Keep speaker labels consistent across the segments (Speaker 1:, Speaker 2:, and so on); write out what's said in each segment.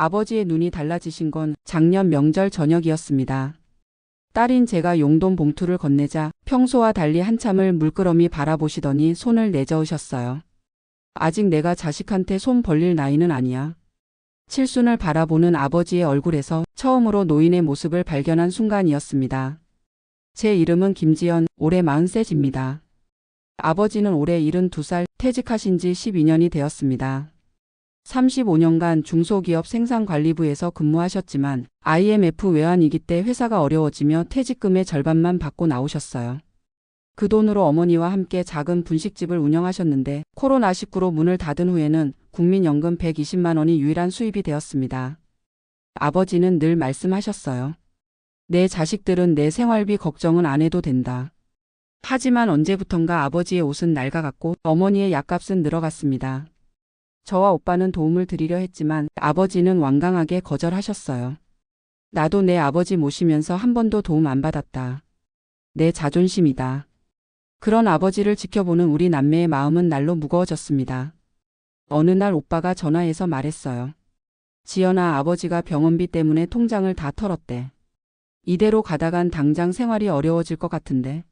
Speaker 1: 아버지의 눈이 달라지신 건 작년 명절 저녁이었습니다. 딸인 제가 용돈 봉투를 건네자 평소와 달리 한참을 물끄러미 바라보시더니 손을 내저으셨어요. 아직 내가 자식한테 손 벌릴 나이는 아니야. 칠순을 바라보는 아버지의 얼굴에서 처음으로 노인의 모습을 발견한 순간이었습니다. 제 이름은 김지연, 올해 43입니다. 아버지는 올해 72살, 퇴직하신 지 12년이 되었습니다. 35년간 중소기업 생산관리부에서 근무하셨지만 IMF 외환위기 때 회사가 어려워지며 퇴직금의 절반만 받고 나오셨어요. 그 돈으로 어머니와 함께 작은 분식집을 운영하셨는데 코로나19로 문을 닫은 후에는 국민연금 120만 원이 유일한 수입이 되었습니다. 아버지는 늘 말씀하셨어요. 내 자식들은 내 생활비 걱정은 안 해도 된다. 하지만 언제부턴가 아버지의 옷은 낡아갔고 어머니의 약값은 늘어갔습니다. 저와 오빠는 도움을 드리려 했지만 아버지는 완강하게 거절하셨어요. 나도 내 아버지 모시면서 한 번도 도움 안 받았다. 내 자존심이다. 그런 아버지를 지켜보는 우리 남매의 마음은 날로 무거워졌습니다. 어느 날 오빠가 전화해서 말했어요. 지연아, 아버지가 병원비 때문에 통장을 다 털었대. 이대로 가다간 당장 생활이 어려워질 것 같은데.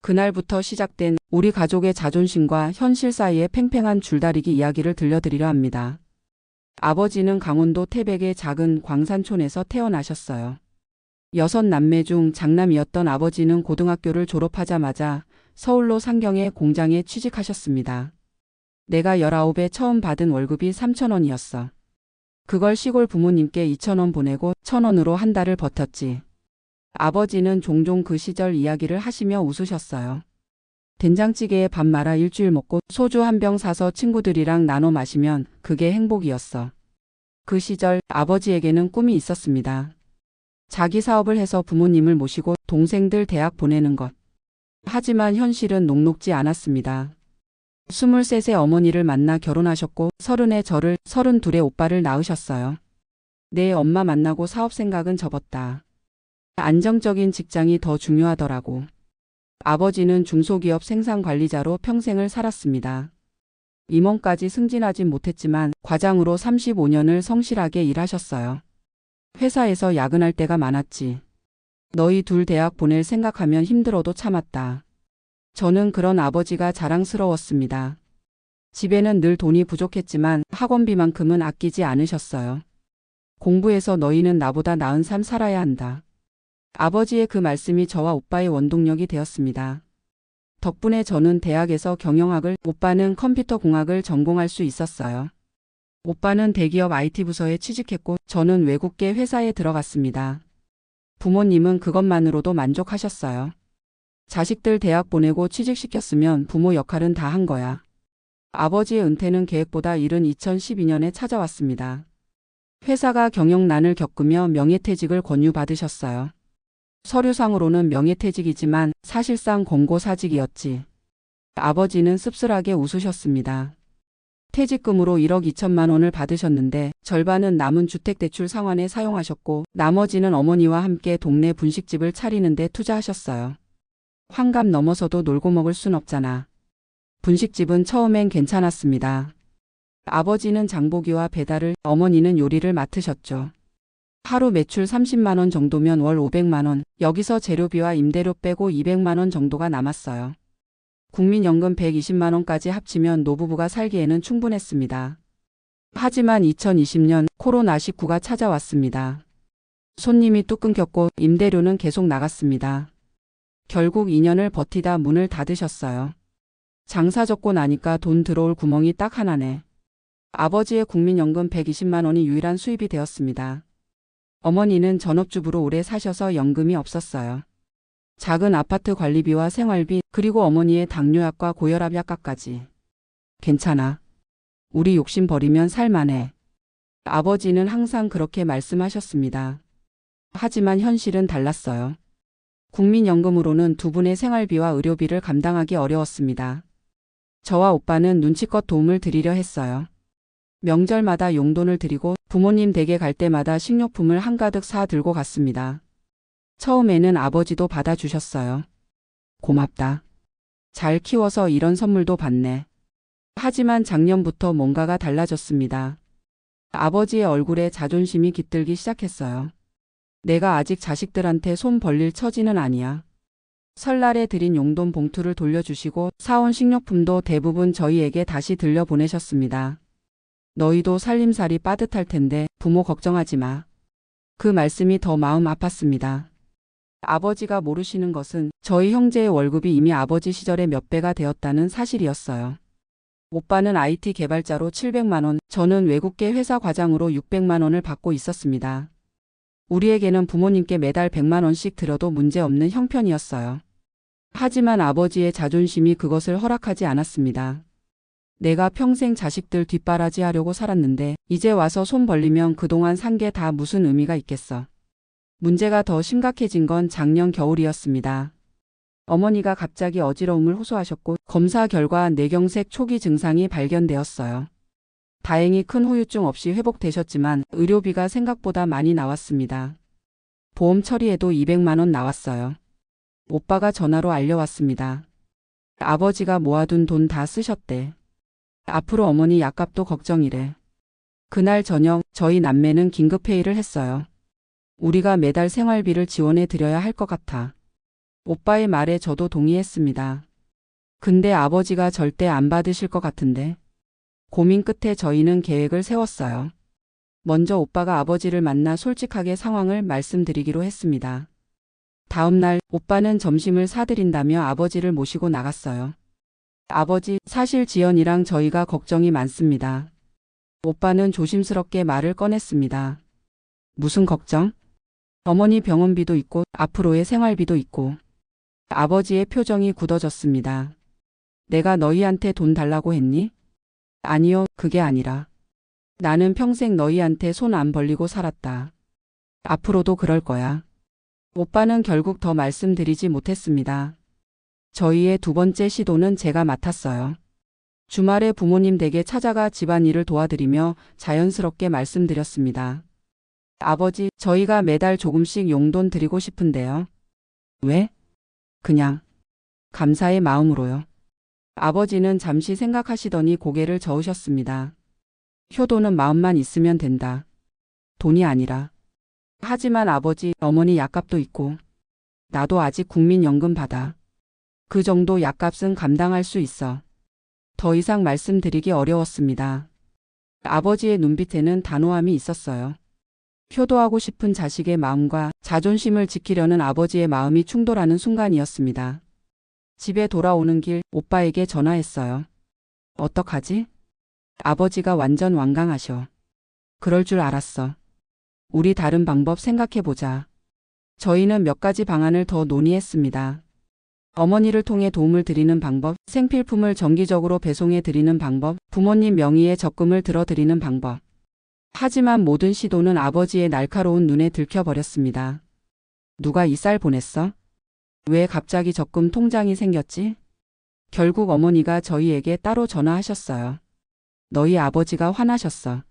Speaker 1: 그날부터 시작된 우리 가족의 자존심과 현실 사이의 팽팽한 줄다리기 이야기를 들려드리려 합니다. 아버지는 강원도 태백의 작은 광산촌에서 태어나셨어요. 6남매 중 장남이었던 아버지는 고등학교를 졸업하자마자 서울로 상경의 공장에 취직하셨습니다. 내가 19에 처음 받은 월급이 3,000원이었어. 그걸 시골 부모님께 2,000원 보내고 1,000원으로 한 달을 버텼지. 아버지는 종종 그 시절 이야기를 하시며 웃으셨어요. 된장찌개에 밥 말아 일주일 먹고 소주 한 병 사서 친구들이랑 나눠 마시면 그게 행복이었어. 그 시절 아버지에게는 꿈이 있었습니다. 자기 사업을 해서 부모님을 모시고 동생들 대학 보내는 것. 하지만 현실은 녹록지 않았습니다. 23세 어머니를 만나 결혼하셨고 30에 저를, 32에 오빠를 낳으셨어요. 내 엄마 만나고 사업 생각은 접었다. 안정적인 직장이 더 중요하더라고. 아버지는 중소기업 생산관리자로 평생을 살았습니다. 임원까지 승진하진 못했지만 과장으로 35년을 성실하게 일하셨어요. 회사에서 야근할 때가 많았지. 너희 둘 대학 보낼 생각하면 힘들어도 참았다. 저는 그런 아버지가 자랑스러웠습니다. 집에는 늘 돈이 부족했지만 학원비만큼은 아끼지 않으셨어요. 공부해서 너희는 나보다 나은 삶 살아야 한다. 아버지의 그 말씀이 저와 오빠의 원동력이 되었습니다. 덕분에 저는 대학에서 경영학을, 오빠는 컴퓨터공학을 전공할 수 있었어요. 오빠는 대기업 IT 부서에 취직했고 저는 외국계 회사에 들어갔습니다. 부모님은 그것만으로도 만족하셨어요. 자식들 대학 보내고 취직시켰으면 부모 역할은 다 한 거야. 아버지의 은퇴는 계획보다 이른 2012년에 찾아왔습니다. 회사가 경영난을 겪으며 명예퇴직을 권유받으셨어요. 서류상으로는 명예퇴직이지만 사실상 권고사직이었지. 아버지는 씁쓸하게 웃으셨습니다. 퇴직금으로 1억 2천만 원을 받으셨는데 절반은 남은 주택대출 상환에 사용하셨고 나머지는 어머니와 함께 동네 분식집을 차리는데 투자하셨어요. 환갑 넘어서도 놀고 먹을 순 없잖아. 분식집은 처음엔 괜찮았습니다. 아버지는 장보기와 배달을, 어머니는 요리를 맡으셨죠. 하루 매출 30만 원 정도면 월 500만 원, 여기서 재료비와 임대료 빼고 200만 원 정도가 남았어요. 국민연금 120만 원까지 합치면 노부부가 살기에는 충분했습니다. 하지만 2020년 코로나19가 찾아왔습니다. 손님이 뚝 끊겼고 임대료는 계속 나갔습니다. 결국 2년을 버티다 문을 닫으셨어요. 장사 접고 나니까 돈 들어올 구멍이 딱 하나네. 아버지의 국민연금 120만 원이 유일한 수입이 되었습니다. 어머니는 전업주부로 오래 사셔서 연금이 없었어요. 작은 아파트 관리비와 생활비, 그리고 어머니의 당뇨약과 고혈압 약값까지. 괜찮아. 우리 욕심 버리면 살만해. 아버지는 항상 그렇게 말씀하셨습니다. 하지만 현실은 달랐어요. 국민연금으로는 두 분의 생활비와 의료비를 감당하기 어려웠습니다. 저와 오빠는 눈치껏 도움을 드리려 했어요. 명절마다 용돈을 드리고 부모님 댁에 갈 때마다 식료품을 한가득 사 들고 갔습니다. 처음에는 아버지도 받아주셨어요. 고맙다. 잘 키워서 이런 선물도 받네. 하지만 작년부터 뭔가가 달라졌습니다. 아버지의 얼굴에 자존심이 깃들기 시작했어요. 내가 아직 자식들한테 손 벌릴 처지는 아니야. 설날에 드린 용돈 봉투를 돌려주시고 사온 식료품도 대부분 저희에게 다시 들려보내셨습니다. 너희도 살림살이 빠듯할 텐데 부모 걱정하지 마. 그 말씀이 더 마음 아팠습니다. 아버지가 모르시는 것은 저희 형제의 월급이 이미 아버지 시절에 몇 배가 되었다는 사실이었어요. 오빠는 IT 개발자로 700만 원, 저는 외국계 회사 과장으로 600만 원을 받고 있었습니다. 우리에게는 부모님께 매달 100만 원씩 들여도 문제없는 형편이었어요. 하지만 아버지의 자존심이 그것을 허락하지 않았습니다. 내가 평생 자식들 뒷바라지하려고 살았는데 이제 와서 손 벌리면 그동안 산 게 다 무슨 의미가 있겠어. 문제가 더 심각해진 건 작년 겨울이었습니다. 어머니가 갑자기 어지러움을 호소하셨고 검사 결과 뇌경색 초기 증상이 발견되었어요. 다행히 큰 후유증 없이 회복되셨지만 의료비가 생각보다 많이 나왔습니다. 보험 처리에도 200만 원 나왔어요. 오빠가 전화로 알려왔습니다. 아버지가 모아둔 돈 다 쓰셨대. 앞으로 어머니 약값도 걱정이래. 그날 저녁 저희 남매는 긴급회의를 했어요. 우리가 매달 생활비를 지원해 드려야 할 것 같아. 오빠의 말에 저도 동의했습니다. 근데 아버지가 절대 안 받으실 것 같은데. 고민 끝에 저희는 계획을 세웠어요. 먼저 오빠가 아버지를 만나 솔직하게 상황을 말씀드리기로 했습니다. 다음 날 오빠는 점심을 사드린다며 아버지를 모시고 나갔어요. 아버지, 사실 지연이랑 저희가 걱정이 많습니다. 오빠는 조심스럽게 말을 꺼냈습니다. 무슨 걱정? 어머니 병원비도 있고 앞으로의 생활비도 있고. 아버지의 표정이 굳어졌습니다. 내가 너희한테 돈 달라고 했니? 아니요, 그게 아니라. 나는 평생 너희한테 손 안 벌리고 살았다. 앞으로도 그럴 거야. 오빠는 결국 더 말씀드리지 못했습니다. 저희의 두 번째 시도는 제가 맡았어요. 주말에 부모님 댁에 찾아가 집안일을 도와드리며 자연스럽게 말씀드렸습니다. 아버지, 저희가 매달 조금씩 용돈 드리고 싶은데요. 왜? 그냥 감사의 마음으로요. 아버지는 잠시 생각하시더니 고개를 저으셨습니다. 효도는 마음만 있으면 된다. 돈이 아니라. 하지만 아버지, 어머니 약값도 있고 나도 아직 국민연금 받아. 그 정도 약값은 감당할 수 있어. 더 이상 말씀드리기 어려웠습니다. 아버지의 눈빛에는 단호함이 있었어요. 효도하고 싶은 자식의 마음과 자존심을 지키려는 아버지의 마음이 충돌하는 순간이었습니다. 집에 돌아오는 길 오빠에게 전화했어요. 어떡하지? 아버지가 완전 완강하셔. 그럴 줄 알았어. 우리 다른 방법 생각해보자. 저희는 몇 가지 방안을 더 논의했습니다. 어머니를 통해 도움을 드리는 방법, 생필품을 정기적으로 배송해 드리는 방법, 부모님 명의의 적금을 들어드리는 방법. 하지만 모든 시도는 아버지의 날카로운 눈에 들켜버렸습니다. 누가 이 쌀 보냈어? 왜 갑자기 적금 통장이 생겼지? 결국 어머니가 저희에게 따로 전화하셨어요. 너희 아버지가 화나셨어.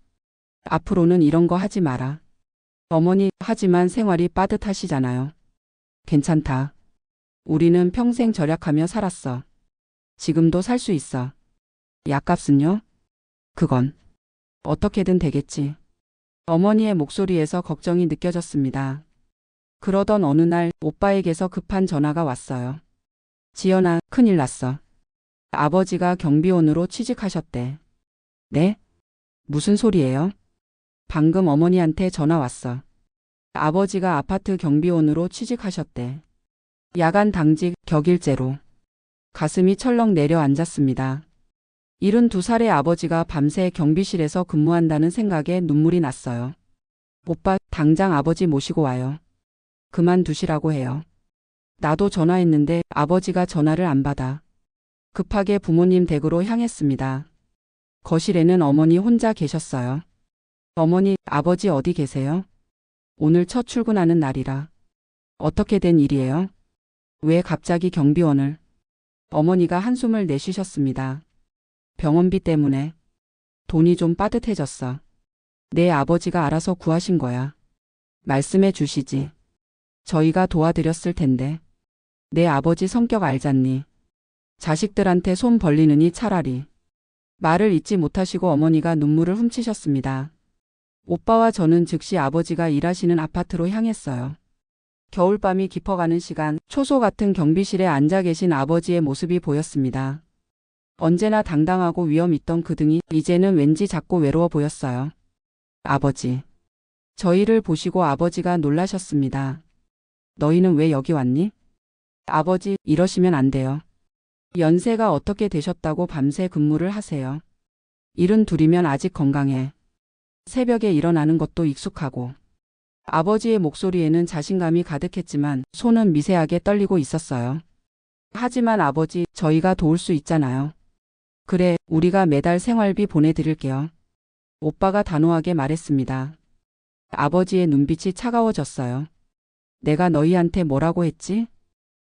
Speaker 1: 앞으로는 이런 거 하지 마라. 어머니, 하지만 생활이 빠듯하시잖아요. 괜찮다. 우리는 평생 절약하며 살았어. 지금도 살 수 있어. 약값은요? 그건 어떻게든 되겠지. 어머니의 목소리에서 걱정이 느껴졌습니다. 그러던 어느 날 오빠에게서 급한 전화가 왔어요. 지연아, 큰일 났어. 아버지가 경비원으로 취직하셨대. 네? 무슨 소리예요? 방금 어머니한테 전화 왔어. 아버지가 아파트 경비원으로 취직하셨대. 야간 당직, 격일제로. 가슴이 철렁 내려앉았습니다. 72살의 아버지가 밤새 경비실에서 근무한다는 생각에 눈물이 났어요. 오빠, 당장 아버지 모시고 와요. 그만두시라고 해요. 나도 전화했는데 아버지가 전화를 안 받아. 급하게 부모님 댁으로 향했습니다. 거실에는 어머니 혼자 계셨어요. 어머니, 아버지 어디 계세요? 오늘 첫 출근하는 날이라. 어떻게 된 일이에요? 왜 갑자기 경비원을? 어머니가 한숨을 내쉬셨습니다. 병원비 때문에. 돈이 좀 빠듯해졌어. 내 아버지가 알아서 구하신 거야. 말씀해 주시지. 저희가 도와드렸을 텐데. 내 아버지 성격 알잖니. 자식들한테 손 벌리느니 차라리. 말을 잇지 못하시고 어머니가 눈물을 훔치셨습니다. 오빠와 저는 즉시 아버지가 일하시는 아파트로 향했어요. 겨울밤이 깊어가는 시간, 초소 같은 경비실에 앉아 계신 아버지의 모습이 보였습니다. 언제나 당당하고 위험 있던 그 등이 이제는 왠지 작고 외로워 보였어요. 아버지. 저희를 보시고 아버지가 놀라셨습니다. 너희는 왜 여기 왔니? 아버지, 이러시면 안 돼요. 연세가 어떻게 되셨다고 밤새 근무를 하세요. 72이면 아직 건강해. 새벽에 일어나는 것도 익숙하고. 아버지의 목소리에는 자신감이 가득했지만 손은 미세하게 떨리고 있었어요. 하지만 아버지, 저희가 도울 수 있잖아요. 그래, 우리가 매달 생활비 보내드릴게요. 오빠가 단호하게 말했습니다. 아버지의 눈빛이 차가워졌어요. 내가 너희한테 뭐라고 했지?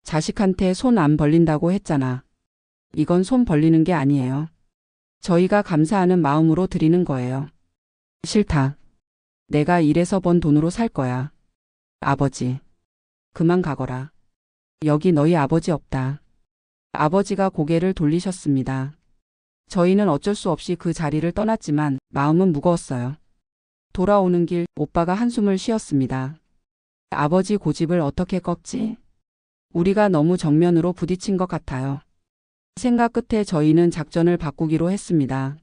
Speaker 1: 자식한테 손 안 벌린다고 했잖아. 이건 손 벌리는 게 아니에요. 저희가 감사하는 마음으로 드리는 거예요. 싫다. 내가 일해서 번 돈으로 살 거야. 아버지. 그만 가거라. 여기 너희 아버지 없다. 아버지가 고개를 돌리셨습니다. 저희는 어쩔 수 없이 그 자리를 떠났지만 마음은 무거웠어요. 돌아오는 길 오빠가 한숨을 쉬었습니다. 아버지 고집을 어떻게 꺾지? 우리가 너무 정면으로 부딪힌 것 같아요. 생각 끝에 저희는 작전을 바꾸기로 했습니다.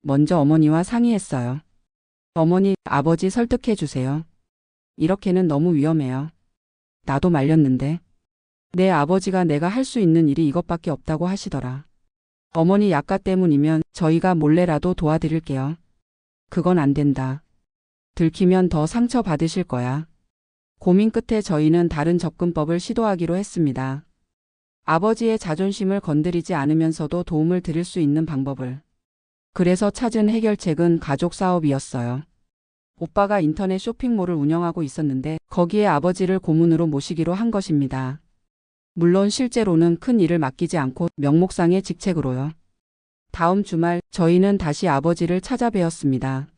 Speaker 1: 먼저 어머니와 상의했어요. 어머니, 아버지 설득해 주세요. 이렇게는 너무 위험해요. 나도 말렸는데. 내 아버지가 내가 할 수 있는 일이 이것밖에 없다고 하시더라. 어머니 약가 때문이면 저희가 몰래라도 도와드릴게요. 그건 안 된다. 들키면 더 상처 받으실 거야. 고민 끝에 저희는 다른 접근법을 시도하기로 했습니다. 아버지의 자존심을 건드리지 않으면서도 도움을 드릴 수 있는 방법을. 그래서 찾은 해결책은 가족 사업이었어요. 오빠가 인터넷 쇼핑몰을 운영하고 있었는데 거기에 아버지를 고문으로 모시기로 한 것입니다. 물론 실제로는 큰 일을 맡기지 않고 명목상의 직책으로요. 다음 주말 저희는 다시 아버지를 찾아뵈었습니다.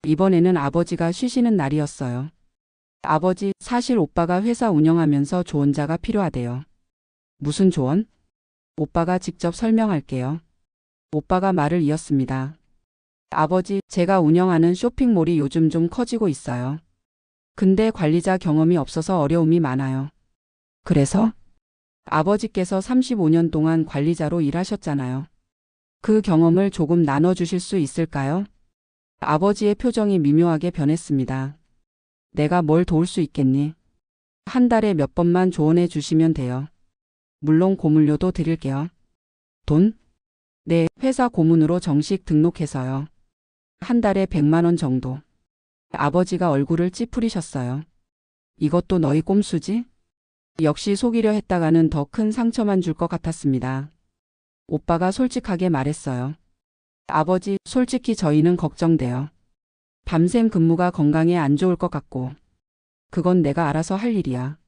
Speaker 1: 이번에는 아버지가 쉬시는 날이었어요. 아버지, 사실 오빠가 회사 운영하면서 조언자가 필요하대요. 무슨 조언? 오빠가 직접 설명할게요. 오빠가 말을 이었습니다. 아버지, 제가 운영하는 쇼핑몰이 요즘 좀 커지고 있어요. 근데 관리자 경험이 없어서 어려움이 많아요. 그래서? 아버지께서 35년 동안 관리자로 일하셨잖아요. 그 경험을 조금 나눠주실 수 있을까요? 아버지의 표정이 미묘하게 변했습니다. 내가 뭘 도울 수 있겠니? 한 달에 몇 번만 조언해 주시면 돼요. 물론 고문료도 드릴게요. 돈? 네, 회사 고문으로 정식 등록해서요. 한 달에 100만 원 정도. 아버지가 얼굴을 찌푸리셨어요. 이것도 너희 꼼수지? 역시 속이려 했다가는 더 큰 상처만 줄 것 같았습니다. 오빠가 솔직하게 말했어요. 아버지, 솔직히 저희는 걱정돼요. 밤샘 근무가 건강에 안 좋을 것 같고. 그건 내가 알아서 할 일이야.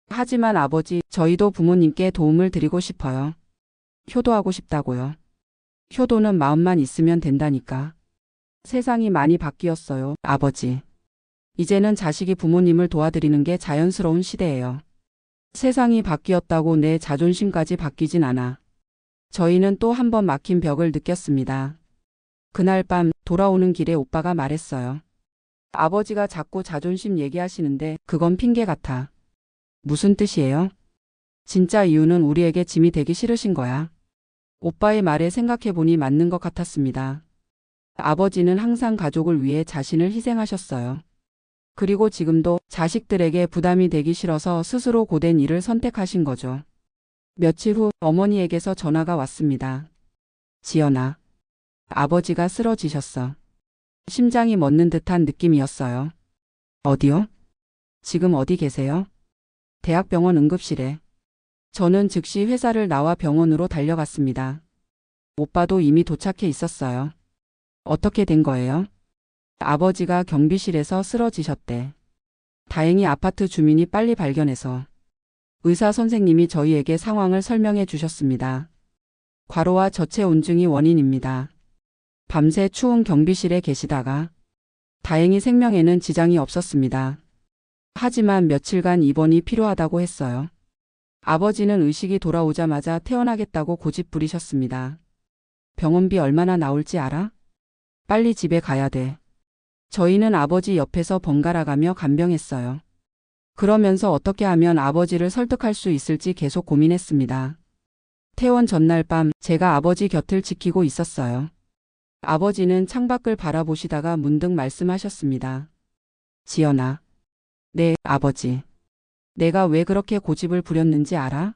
Speaker 1: 하지만 아버지, 저희도 부모님께 도움을 드리고 싶어요. 효도하고 싶다고요. 효도는 마음만 있으면 된다니까. 세상이 많이 바뀌었어요, 아버지. 이제는 자식이 부모님을 도와드리는 게 자연스러운 시대예요. 세상이 바뀌었다고 내 자존심까지 바뀌진 않아. 저희는 또 한 번 막힌 벽을 느꼈습니다. 그날 밤 돌아오는 길에 오빠가 말했어요. 아버지가 자꾸 자존심 얘기하시는데 그건 핑계 같아. 무슨 뜻이에요? 진짜 이유는 우리에게 짐이 되기 싫으신 거야. 오빠의 말에 생각해보니 맞는 것 같았습니다. 아버지는 항상 가족을 위해 자신을 희생하셨어요. 그리고 지금도 자식들에게 부담이 되기 싫어서 스스로 고된 일을 선택하신 거죠. 며칠 후 어머니에게서 전화가 왔습니다. 지연아. 아버지가 쓰러지셨어. 심장이 멎는 듯한 느낌이었어요. 어디요? 지금 어디 계세요? 대학병원 응급실에. 저는 즉시 회사를 나와 병원으로 달려갔습니다. 오빠도 이미 도착해 있었어요. 어떻게 된 거예요? 아버지가 경비실에서 쓰러지셨대. 다행히 아파트 주민이 빨리 발견해서 의사 선생님이 저희에게 상황을 설명해 주셨습니다. 과로와 저체온증이 원인입니다. 밤새 추운 경비실에 계시다가 다행히 생명에는 지장이 없었습니다. 하지만 며칠간 입원이 필요하다고 했어요. 아버지는 의식이 돌아오자마자 퇴원하겠다고 고집 부리셨습니다. 병원비 얼마나 나올지 알아? 빨리 집에 가야 돼. 저희는 아버지 옆에서 번갈아가며 간병했어요. 그러면서 어떻게 하면 아버지를 설득할 수 있을지 계속 고민했습니다. 퇴원 전날 밤 제가 아버지 곁을 지키고 있었어요. 아버지는 창밖을 바라보시다가 문득 말씀하셨습니다. 지연아. 네, 아버지. 내가 왜 그렇게 고집을 부렸는지 알아?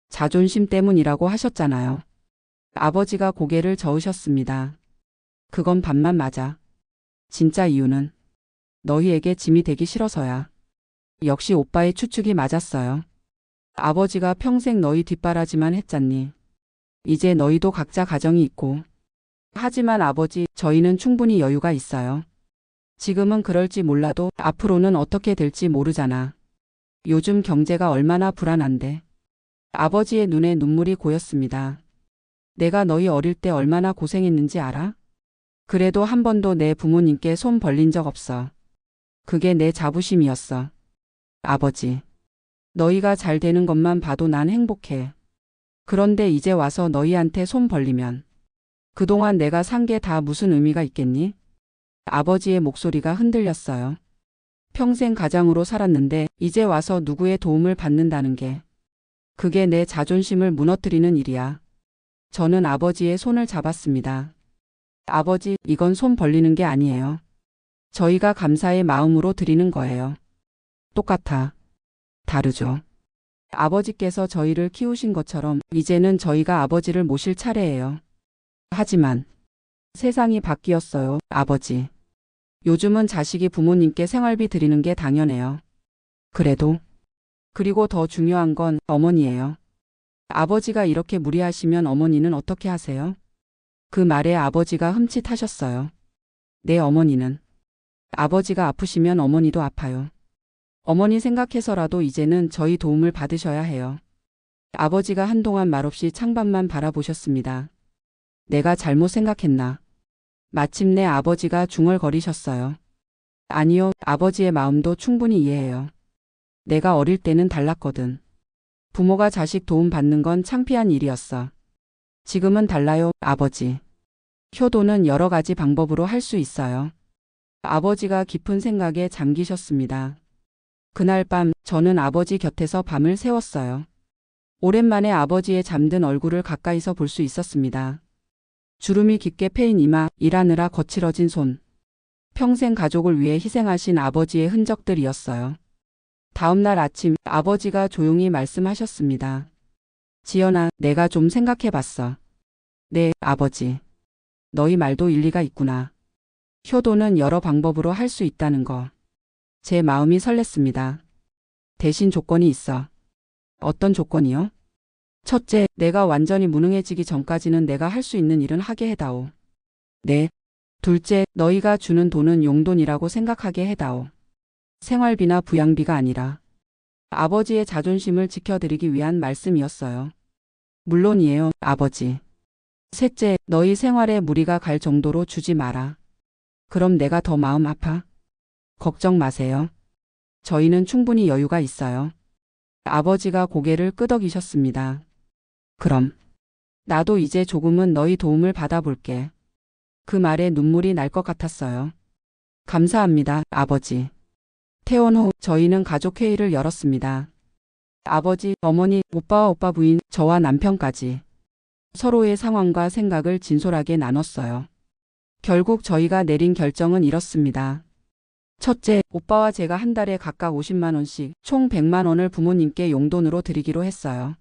Speaker 1: 자존심 때문이라고 하셨잖아요. 아버지가 고개를 저으셨습니다. 그건 반만 맞아. 진짜 이유는 너희에게 짐이 되기 싫어서야. 역시 오빠의 추측이 맞았어요. 아버지가 평생 너희 뒷바라지만 했잖니. 이제 너희도 각자 가정이 있고. 하지만 아버지, 저희는 충분히 여유가 있어요. 지금은 그럴지 몰라도 앞으로는 어떻게 될지 모르잖아. 요즘 경제가 얼마나 불안한데. 아버지의 눈에 눈물이 고였습니다. 내가 너희 어릴 때 얼마나 고생했는지 알아? 그래도 한 번도 내 부모님께 손 벌린 적 없어. 그게 내 자부심이었어. 아버지. 너희가 잘 되는 것만 봐도 난 행복해. 그런데 이제 와서 너희한테 손 벌리면 그동안 내가 산 게 다 무슨 의미가 있겠니? 아버지의 목소리가 흔들렸어요. 평생 가장으로 살았는데 이제 와서 누구의 도움을 받는다는 게 그게 내 자존심을 무너뜨리는 일이야. 저는 아버지의 손을 잡았습니다. 아버지, 이건 손 벌리는 게 아니에요. 저희가 감사의 마음으로 드리는 거예요. 똑같아. 다르죠. 아버지께서 저희를 키우신 것처럼 이제는 저희가 아버지를 모실 차례예요. 하지만 세상이 바뀌었어요, 아버지. 요즘은 자식이 부모님께 생활비 드리는 게 당연해요. 그리고 더 중요한 건 어머니예요. 아버지가 이렇게 무리하시면 어머니는 어떻게 하세요? 그 말에 아버지가 흠칫하셨어요. 내 어머니는. 아버지가 아프시면 어머니도 아파요. 어머니 생각해서라도 이제는 저희 도움을 받으셔야 해요. 아버지가 한동안 말없이 창밖만 바라보셨습니다. 내가 잘못 생각했나? 마침내 아버지가 중얼거리셨어요. 아니요, 아버지의 마음도 충분히 이해해요. 내가 어릴 때는 달랐거든. 부모가 자식 도움 받는 건 창피한 일이었어. 지금은 달라요, 아버지. 효도는 여러 가지 방법으로 할 수 있어요. 아버지가 깊은 생각에 잠기셨습니다. 그날 밤 저는 아버지 곁에서 밤을 새웠어요. 오랜만에 아버지의 잠든 얼굴을 가까이서 볼 수 있었습니다. 주름이 깊게 패인 이마, 일하느라 거칠어진 손. 평생 가족을 위해 희생하신 아버지의 흔적들이었어요. 다음 날 아침 아버지가 조용히 말씀하셨습니다. 지연아, 내가 좀 생각해봤어. 네, 아버지. 너희 말도 일리가 있구나. 효도는 여러 방법으로 할 수 있다는 거. 제 마음이 설렜습니다. 대신 조건이 있어. 어떤 조건이요? 첫째, 내가 완전히 무능해지기 전까지는 내가 할 수 있는 일은 하게 해다오. 네. 둘째, 너희가 주는 돈은 용돈이라고 생각하게 해다오. 생활비나 부양비가 아니라. 아버지의 자존심을 지켜드리기 위한 말씀이었어요. 물론이에요, 아버지. 셋째, 너희 생활에 무리가 갈 정도로 주지 마라. 그럼 내가 더 마음 아파? 걱정 마세요. 저희는 충분히 여유가 있어요. 아버지가 고개를 끄덕이셨습니다. 그럼 나도 이제 조금은 너희 도움을 받아볼게. 그 말에 눈물이 날 것 같았어요. 감사합니다, 아버지. 퇴원 후 저희는 가족회의를 열었습니다. 아버지, 어머니, 오빠와 오빠 부인, 저와 남편까지 서로의 상황과 생각을 진솔하게 나눴어요. 결국 저희가 내린 결정은 이렇습니다. 첫째, 오빠와 제가 한 달에 각각 50만 원씩 총 100만 원을 부모님께 용돈으로 드리기로 했어요.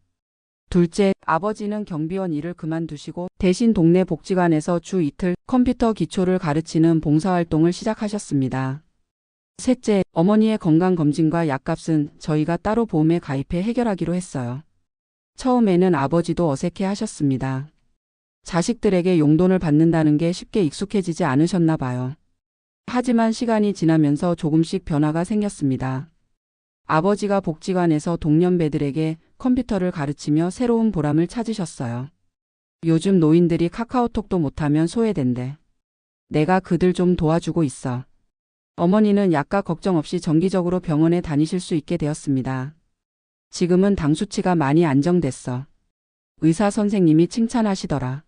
Speaker 1: 둘째, 아버지는 경비원 일을 그만두시고 대신 동네 복지관에서 주 이틀 컴퓨터 기초를 가르치는 봉사활동을 시작하셨습니다. 셋째, 어머니의 건강검진과 약값은 저희가 따로 보험에 가입해 해결하기로 했어요. 처음에는 아버지도 어색해 하셨습니다. 자식들에게 용돈을 받는다는 게 쉽게 익숙해지지 않으셨나 봐요. 하지만 시간이 지나면서 조금씩 변화가 생겼습니다. 아버지가 복지관에서 동년배들에게 컴퓨터를 가르치며 새로운 보람을 찾으셨어요. 요즘 노인들이 카카오톡도 못하면 소외된대. 내가 그들 좀 도와주고 있어. 어머니는 약값 걱정 없이 정기적으로 병원에 다니실 수 있게 되었습니다. 지금은 당 수치가 많이 안정됐어. 의사 선생님이 칭찬하시더라.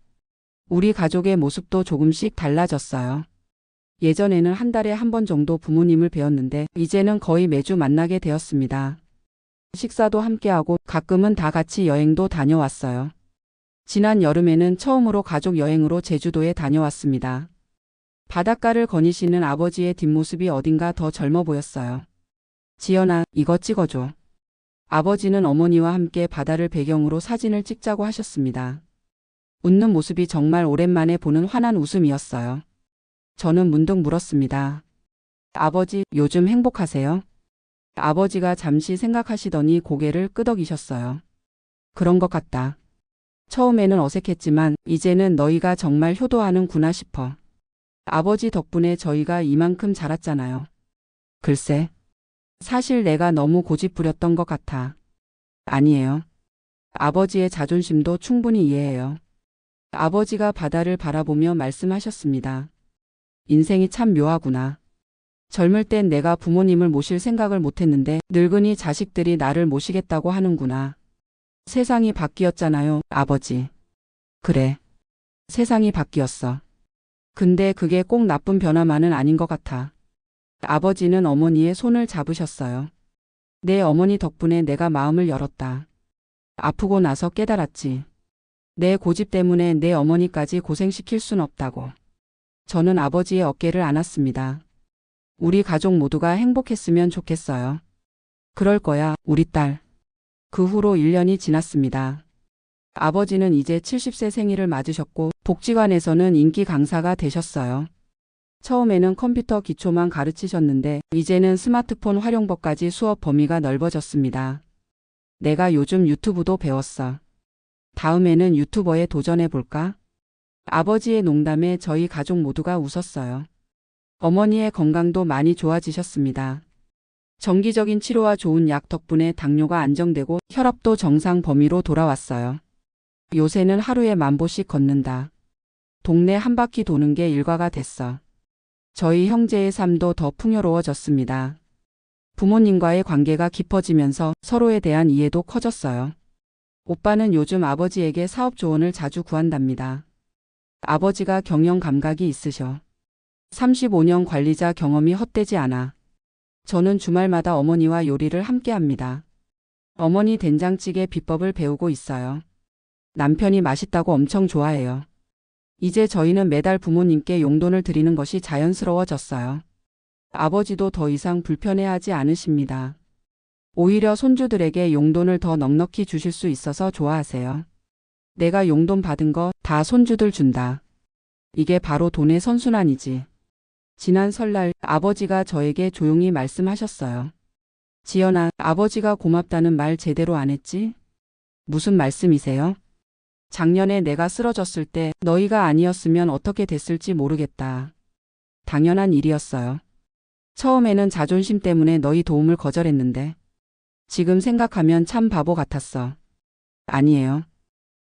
Speaker 1: 우리 가족의 모습도 조금씩 달라졌어요. 예전에는 한 달에 한 번 정도 부모님을 뵈었는데 이제는 거의 매주 만나게 되었습니다. 식사도 함께하고 가끔은 다 같이 여행도 다녀왔어요. 지난 여름에는 처음으로 가족 여행으로 제주도에 다녀왔습니다. 바닷가를 거니시는 아버지의 뒷모습이 어딘가 더 젊어 보였어요. 지연아, 이거 찍어줘. 아버지는 어머니와 함께 바다를 배경으로 사진을 찍자고 하셨습니다. 웃는 모습이 정말 오랜만에 보는 환한 웃음이었어요. 저는 문득 물었습니다. 아버지, 요즘 행복하세요? 아버지가 잠시 생각하시더니 고개를 끄덕이셨어요. 그런 것 같다. 처음에는 어색했지만 이제는 너희가 정말 효도하는구나 싶어. 아버지 덕분에 저희가 이만큼 자랐잖아요. 글쎄, 사실 내가 너무 고집부렸던 것 같아. 아니에요. 아버지의 자존심도 충분히 이해해요. 아버지가 바다를 바라보며 말씀하셨습니다. 인생이 참 묘하구나. 젊을 땐 내가 부모님을 모실 생각을 못했는데 늙으니 자식들이 나를 모시겠다고 하는구나. 세상이 바뀌었잖아요, 아버지. 그래. 세상이 바뀌었어. 근데 그게 꼭 나쁜 변화만은 아닌 것 같아. 아버지는 어머니의 손을 잡으셨어요. 내 어머니 덕분에 내가 마음을 열었다. 아프고 나서 깨달았지. 내 고집 때문에 내 어머니까지 고생시킬 순 없다고. 저는 아버지의 어깨를 안았습니다. 우리 가족 모두가 행복했으면 좋겠어요. 그럴 거야, 우리 딸. 그 후로 1년이 지났습니다. 아버지는 이제 70세 생일을 맞으셨고 복지관에서는 인기 강사가 되셨어요. 처음에는 컴퓨터 기초만 가르치셨는데 이제는 스마트폰 활용법까지 수업 범위가 넓어졌습니다. 내가 요즘 유튜브도 배웠어. 다음에는 유튜버에 도전해 볼까? 아버지의 농담에 저희 가족 모두가 웃었어요. 어머니의 건강도 많이 좋아지셨습니다. 정기적인 치료와 좋은 약 덕분에 당뇨가 안정되고 혈압도 정상 범위로 돌아왔어요. 요새는 하루에 10,000보씩 걷는다. 동네 한 바퀴 도는 게 일과가 됐어. 저희 형제의 삶도 더 풍요로워졌습니다. 부모님과의 관계가 깊어지면서 서로에 대한 이해도 커졌어요. 오빠는 요즘 아버지에게 사업 조언을 자주 구한답니다. 아버지가 경영 감각이 있으셔. 35년 관리자 경험이 헛되지 않아. 저는 주말마다 어머니와 요리를 함께합니다. 어머니 된장찌개 비법을 배우고 있어요. 남편이 맛있다고 엄청 좋아해요. 이제 저희는 매달 부모님께 용돈을 드리는 것이 자연스러워졌어요. 아버지도 더 이상 불편해하지 않으십니다. 오히려 손주들에게 용돈을 더 넉넉히 주실 수 있어서 좋아하세요. 내가 용돈 받은 거 다 손주들 준다. 이게 바로 돈의 선순환이지. 지난 설날 아버지가 저에게 조용히 말씀하셨어요. 지연아, 아버지가 고맙다는 말 제대로 안 했지? 무슨 말씀이세요? 작년에 내가 쓰러졌을 때 너희가 아니었으면 어떻게 됐을지 모르겠다. 당연한 일이었어요. 처음에는 자존심 때문에 너희 도움을 거절했는데 지금 생각하면 참 바보 같았어. 아니에요.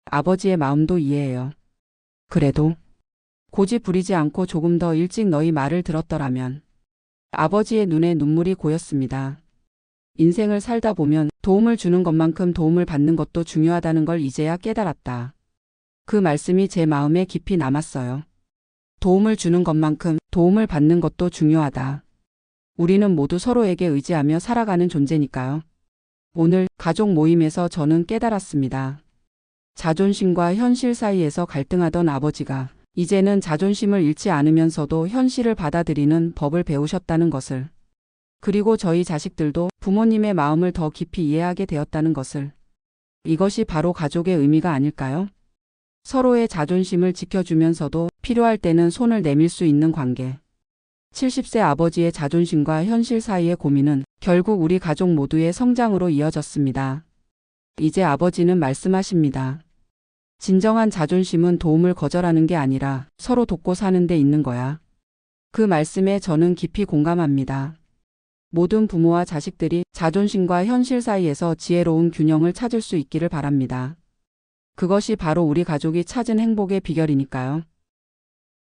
Speaker 1: 아버지의 마음도 이해해요. 그래도 고집 부리지 않고 조금 더 일찍 너희 말을 들었더라면. 아버지의 눈에 눈물이 고였습니다. 인생을 살다 보면 도움을 주는 것만큼 도움을 받는 것도 중요하다는 걸 이제야 깨달았다. 그 말씀이 제 마음에 깊이 남았어요. 도움을 주는 것만큼 도움을 받는 것도 중요하다. 우리는 모두 서로에게 의지하며 살아가는 존재니까요. 오늘 가족 모임에서 저는 깨달았습니다. 자존심과 현실 사이에서 갈등하던 아버지가 이제는 자존심을 잃지 않으면서도 현실을 받아들이는 법을 배우셨다는 것을. 그리고 저희 자식들도 부모님의 마음을 더 깊이 이해하게 되었다는 것을. 이것이 바로 가족의 의미가 아닐까요? 서로의 자존심을 지켜주면서도 필요할 때는 손을 내밀 수 있는 관계. 70세 아버지의 자존심과 현실 사이의 고민은 결국 우리 가족 모두의 성장으로 이어졌습니다. 이제 아버지는 말씀하십니다. 진정한 자존심은 도움을 거절하는 게 아니라 서로 돕고 사는 데 있는 거야. 그 말씀에 저는 깊이 공감합니다. 모든 부모와 자식들이 자존심과 현실 사이에서 지혜로운 균형을 찾을 수 있기를 바랍니다. 그것이 바로 우리 가족이 찾은 행복의 비결이니까요.